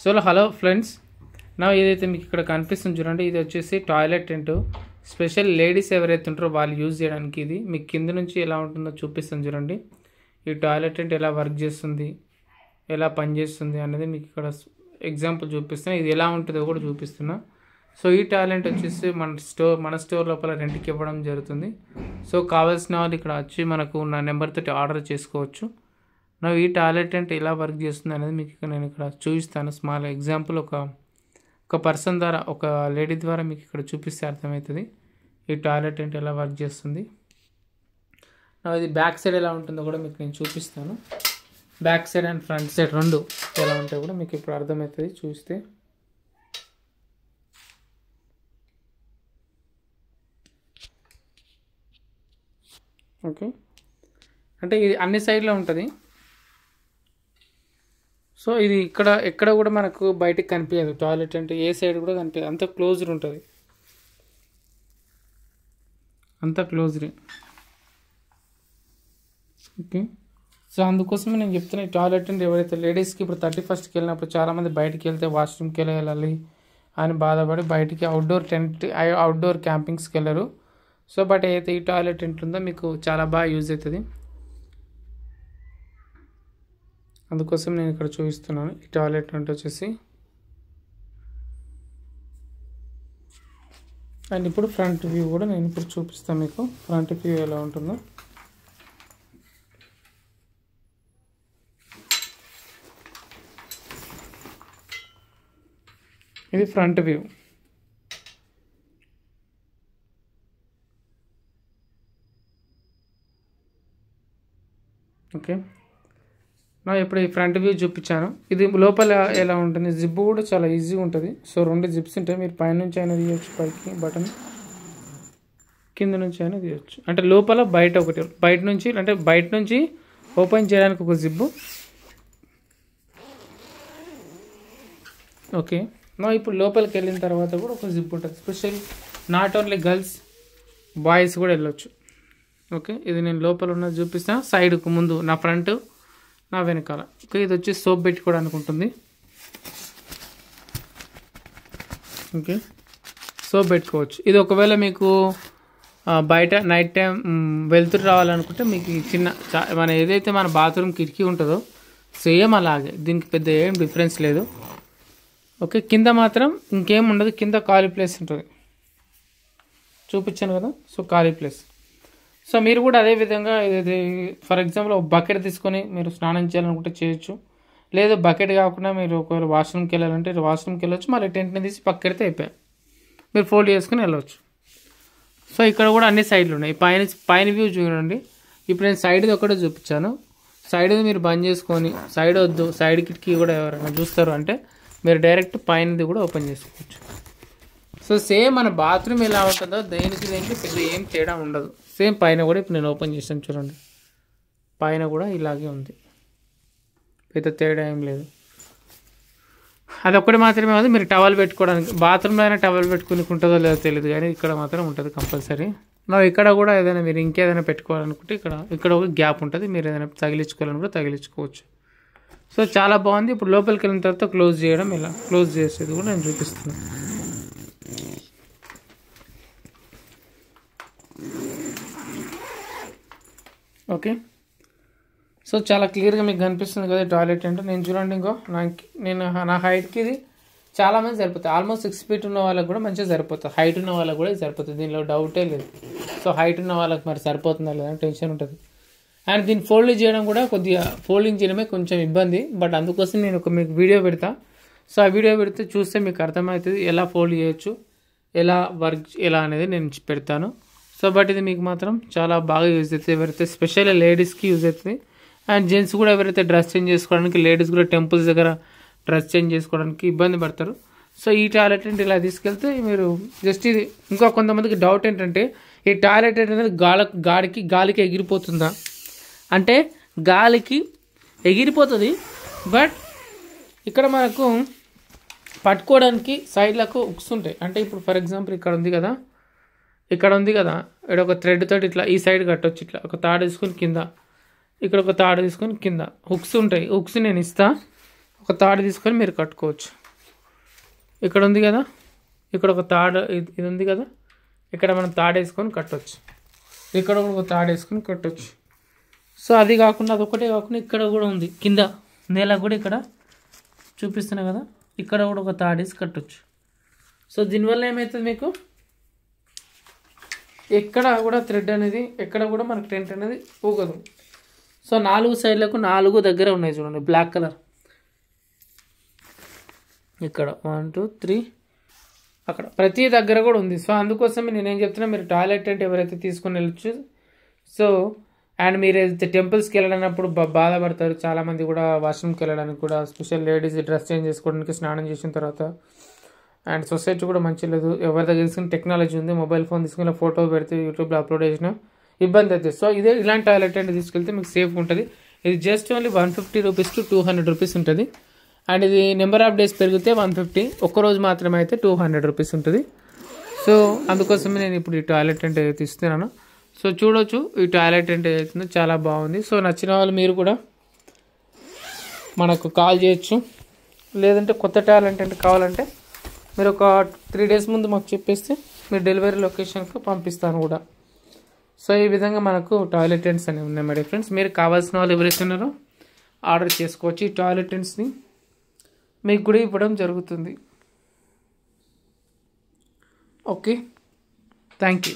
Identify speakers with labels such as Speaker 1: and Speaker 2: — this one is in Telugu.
Speaker 1: సో హలో ఫ్రెండ్స్, నా ఏదైతే మీకు ఇక్కడ కనిపిస్తుంది చూడండి, ఇది వచ్చేసి టాయిలెట్ టెంట్. స్పెషల్ లేడీస్ ఎవరైతే ఉంటారో వాళ్ళు యూజ్ చేయడానికి ఇది మీకు కింద నుంచి ఎలా ఉంటుందో చూపిస్తాను చూడండి. ఈ టాయిలెట్ టెంట్ ఎలా వర్క్ చేస్తుంది, ఎలా పనిచేస్తుంది అనేది మీకు ఇక్కడ ఎగ్జాంపుల్ చూపిస్తున్నా. ఇది ఎలా ఉంటుందో కూడా చూపిస్తున్నా. సో ఈ టాయిలెట్ వచ్చేసి మన స్టోర్ లోపల రెంట్కి ఇవ్వడం జరుగుతుంది. సో కావాల్సిన వాళ్ళు ఇక్కడ వచ్చి మనకు నా నెంబర్ తోటి ఆర్డర్ చేసుకోవచ్చు. నా ఈ టాయిలెట్ టెంట్ ఎలా వర్క్ చేస్తుంది అనేది మీకు నేను ఇక్కడ చూపిస్తాను. స్మాల్ ఎగ్జాంపుల్ ఒక పర్సన్ ద్వారా, ఒక లేడీ ద్వారా మీకు ఇక్కడ చూపిస్తే అర్థమవుతుంది ఈ టాయిలెట్ టెంట్ ఎలా వర్క్ చేస్తుంది. ఇది బ్యాక్ సైడ్ ఎలా ఉంటుందో కూడా మీకు నేను చూపిస్తాను. Back side and front side రెండు ఎలా ఉంటాయో కూడా మీకు ఇప్పుడు అర్థమవుతుంది చూస్తే. ఓకే, అంటే ఇది అన్ని సైడ్లో ఉంటుంది. సో ఇది ఎక్కడ కూడా మనకు బయటికి కనిపించదు. టాయిలెట్ అంటే ఏ సైడ్ కూడా కనిపించదు, అంత క్లోజ్డ్ ఉంటుంది, అంత క్లోజ్డ్. ఓకే, సో అందుకోసమే నేను చెప్తున్నా ఈ టాయిలెట్ అంటే ఎవరైతే లేడీస్కి ఇప్పుడు 31st వెళ్ళినప్పుడు చాలామంది బయటికి వెళ్తే వాష్రూమ్కి వెళ్ళాలి అని బాధపడి బయటికి అవుట్డోర్ క్యాంపింగ్స్కి వెళ్ళరు. సో బట్ అయితే ఈ టాయిలెట్ టెంట్ ఉందో మీకు చాలా బాగా యూజ్ అవుతుంది. అందుకోసం నేను ఇక్కడ చూపిస్తున్నాను. ఈ టాయిలెట్ టెంట్ వచ్చేసి అండ్ ఇప్పుడు ఫ్రంట్ వ్యూ కూడా నేను ఇప్పుడు చూపిస్తాను మీకు. ఫ్రంట్ వ్యూ ఎలా ఉంటుందో ఇది ఫ్రంట్ వ్యూ. ఓకే, ఇప్పుడు ఈ ఫ్రంట్ వ్యూ చూపించాను. ఇది లోపల ఎలా ఉంటుంది, జిప్ కూడా చాలా ఈజీగా ఉంటుంది. సో 2 జిప్స్ ఉంటాయి, మీరు పైనుంచి అయినా తీయచ్చు, పైకి బటన్ కింద నుంచి అయినా తీయచ్చు. అంటే లోపల బయట ఒకటి, బయట నుంచి ఓపెన్ చేయడానికి ఒక జిప్పు. ఓకే, ఇప్పుడు లోపలికి వెళ్ళిన తర్వాత కూడా ఒక జిప్ ఉంటుంది. Special not only girls, boys కూడా వెళ్ళొచ్చు. ఓకే, ఇది నేను లోపల ఉన్నది చూపిస్తాను. సైడ్కు ముందు నా ఫ్రంట్, నా వెనకాల. ఓకే, ఇది వచ్చి సోప్ పెట్టుకోవడానికి ఉంటుంది. ఓకే, సోప్ పెట్టుకోవచ్చు. ఇది ఒకవేళ మీకు బయట నైట్ టైం వెళ్తురు రావాలనుకుంటే మీకు మన ఏదైతే మన బాత్రూమ్ కిటికీ ఉంటుందో సేమ్ అలాగే, దీనికి పెద్ద ఏం డిఫరెన్స్ లేదు. ఓకే, కింద మాత్రం ఇంకేం ఉండదు, కింద ఖాళీ ప్లేస్ ఉంటుంది. చూపించాను కదా, సో ఖాళీ ప్లేస్. సో మీరు కూడా అదే విధంగా ఇది ఫర్ ఎగ్జాంపుల్ ఒక బకెట్ తీసుకొని మీరు స్నానం చేయాలనుకుంటే చేయొచ్చు. లేదు బకెట్ కాకుండా మీరు ఒకవేళ వాష్రూమ్కి వెళ్ళాలంటే వాష్రూమ్కి వెళ్ళొచ్చు. మళ్ళీ టెంట్ని తీసి పక్కెడితే అయిపోయాయి, మీరు ఫోల్డ్ చేసుకుని వెళ్ళవచ్చు. సో ఇక్కడ కూడా అన్ని సైడ్లు ఉన్నాయి. పైన వ్యూ చూడండి. ఇప్పుడు నేను సైడ్ది ఒకటే చూపించాను. సైడ్ది మీరు బంద్ చేసుకొని, సైడ్ వద్దు, సైడ్ కిటికీ కూడా ఎవరైనా చూస్తారు అంటే మీరు డైరెక్ట్ పైనది కూడా ఓపెన్ చేసుకోవచ్చు. సో సేమ్ మన బాత్రూమ్ ఎలా ఉంటుందో దేనికి పెద్ద ఏం తేడా ఉండదు. సేమ్ పైన కూడా ఇప్పుడు నేను ఓపెన్ చేసాను చూడండి, పైన కూడా ఇలాగే ఉంది, పెద్ద తేడా ఏం లేదు. అదొక్కటి మాత్రమే ఉంది. మీరు టవల్ పెట్టుకోవడానికి బాత్రూమ్లో అయినా టవల్ పెట్టుకుని ఉంటుందో లేదో తెలియదు, కానీ ఇక్కడ మాత్రం ఉంటుంది కంపల్సరీ. ఇక్కడ కూడా ఏదైనా మీరు ఇంకేదైనా పెట్టుకోవాలనుకుంటే ఇక్కడ ఒక గ్యాప్ ఉంటుంది, మీరు ఏదైనా తగిలించుకోవాలనుకుంటే తగిలించుకోవచ్చు. సో చాలా బాగుంది. ఇప్పుడు లోపలికి వెళ్ళిన తర్వాత క్లోజ్ చేయడం, ఇలా క్లోజ్ చేసేది కూడా నేను చూపిస్తున్నాను. ఓకే, సో చాలా క్లియర్గా మీకు కనిపిస్తుంది కదా టాయిలెట్ అంటే. నేను చూడండి, నా హైట్కి ఇది చాలామంది సరిపోతుంది. ఆల్మోస్ట్ 6 feet ఉన్న వాళ్ళకి కూడా మంచిగా సరిపోతుంది. హైట్ ఉన్న వాళ్ళకి కూడా సరిపోతుంది, దీనిలో డౌటే లేదు. సో హైట్ ఉన్న వాళ్ళకి మరి సరిపోతుందా లేదా టెన్షన్ ఉంటుంది. అండ్ దీన్ని ఫోల్డింగ్ చేయడం కూడా ఫోల్డింగ్ చేయడమే కొంచెం ఇబ్బంది. బట్ అందుకోసం నేను మీకు వీడియో పెడతా. సో ఆ వీడియో పెడితే చూస్తే మీకు అర్థమవుతుంది ఎలా ఫోల్డ్ చేయొచ్చు, ఎలా వర్క్ ఎలా అనేది నేను పెడతాను. సో బట్ ఇది మీకు మాత్రం చాలా బాగా యూజ్ అవుతుంది. ఎవరైతే స్పెషల్ లేడీస్కి యూజ్ అవుతుంది. అండ్ జెంట్స్ కూడా ఎవరైతే డ్రెస్ చేంజ్ చేసుకోవడానికి, లేడీస్ కూడా టెంపుల్స్ దగ్గర డ్రెస్ చేంజ్ చేసుకోవడానికి ఇబ్బంది పడతారు. సో ఈ టాయిలెట్ అంటే ఇలా తీసుకెళ్తే మీరు జస్ట్ ఇది. ఇంకా కొంతమందికి డౌట్ ఏంటంటే ఈ టాయిలెట్ అనేది గాలికి ఎగిరిపోతుందా అంటే, గాలికి ఎగిరిపోతుంది. బట్ ఇక్కడ మనకు పట్టుకోవడానికి సైడ్లకు ఉక్స్ ఉంటాయి. అంటే ఇప్పుడు ఫర్ ఎగ్జాంపుల్ ఇక్కడ ఉంది కదా, ఇక్కడ ఒక థ్రెడ్ తోటి ఇట్లా ఈ సైడ్ కట్టొచ్చు. ఇట్లా ఒక తాడు తీసుకొని కింద, ఇక్కడ ఒక తాడు తీసుకొని కింద హుక్స్ ఉంటాయి. హుక్స్ నేను ఇస్తా, ఒక తాడు తీసుకొని మీరు కట్టుకోవచ్చు. ఇక్కడ ఉంది కదా, ఇక్కడ ఒక తాడు ఇది ఉంది కదా, ఇక్కడ మనం తాడు వేసుకొని కట్టవచ్చు. ఇక్కడ కూడా ఒక తాడు వేసుకొని కట్టవచ్చు. సో అది కాకుండా అదొకటే కాకుండా ఇక్కడ కూడా ఉంది, కింద నేల కూడా ఇక్కడ చూపిస్తున్నా కదా, ఇక్కడ కూడా ఒక తాడు వేసి కట్టవచ్చు. సో దీనివల్ల ఏమవుతుంది, మీకు ఎక్కడ కూడా థ్రెడ్ అనేది ఎక్కడ కూడా మనకు టెంట్ అనేది ఊగదు. సో 4 సైడ్లకు 4 దగ్గర ఉన్నాయి చూడండి, బ్లాక్ కలర్. ఇక్కడ 1 2 3 అక్కడ ప్రతి దగ్గర కూడా ఉంది. సో అందుకోసమే నేనేం చెప్తున్నా, మీరు టాయిలెట్ టెంట్ ఎవరైతే తీసుకుని వెళ్ళచ్చు. సో అండ్ మీరు ఏదైతే టెంపుల్స్కి వెళ్ళడానికి బాధపడతారు చాలామంది కూడా, వాష్రూమ్కి వెళ్ళడానికి కూడా, స్పెషల్ లేడీస్ డ్రెస్ చేంజ్ చేసుకోవడానికి స్నానం చేసిన తర్వాత. అండ్ సొసైటీ కూడా మంచి లేదు, ఎవరి దగ్గర తీసుకుని టెక్నాలజీ ఉంది, మొబైల్ ఫోన్ తీసుకుని ఫోటో పెడితే యూట్యూబ్లో అప్లోడ్ చేసిన ఇబ్బంది అవుతుంది. సో ఇలాంటి టాయిలెట్ టెంట్ తీసుకెళ్తే మీకు సేఫ్గా ఉంటుంది. ఇది just only 150 rupees to 200 rupees ఉంటుంది. అండ్ ఇది నెంబర్ ఆఫ్ డేస్ పెరిగితే 150, ఒక్కరోజు మాత్రమే అయితే 200 రూపీస్ ఉంటుంది. సో అందుకోసమే నేను ఇప్పుడు ఈ టాయిలెట్ టెంట్ ఏదైతే ఇస్తున్నాను. సో చూడొచ్చు, ఈ టాయిలెట్ టెంట్ ఏదైతుందో చాలా బాగుంది. సో నచ్చిన వాళ్ళు మీరు కూడా మనకు కాల్ చేయొచ్చు. లేదంటే కొత్త టాయిలెట్ టెంట్ కావాలంటే మీరు ఒక 3 డేస్ ముందు మాకు చెప్పేస్తే మీరు డెలివరీ లొకేషన్కి పంపిస్తాను కూడా. సో ఈ విధంగా మనకు టాయిలెట్ టెంట్స్ అనేవి ఉన్నాయి మరి ఫ్రెండ్స్. మీరు కావాల్సిన వాళ్ళు ఎవరైతే ఉన్నారో ఆర్డర్ చేసుకోవచ్చు. ఈ టాయిలెట్ టెంట్స్ని మీకు కూడా ఇవ్వడం జరుగుతుంది. Okay, thank you.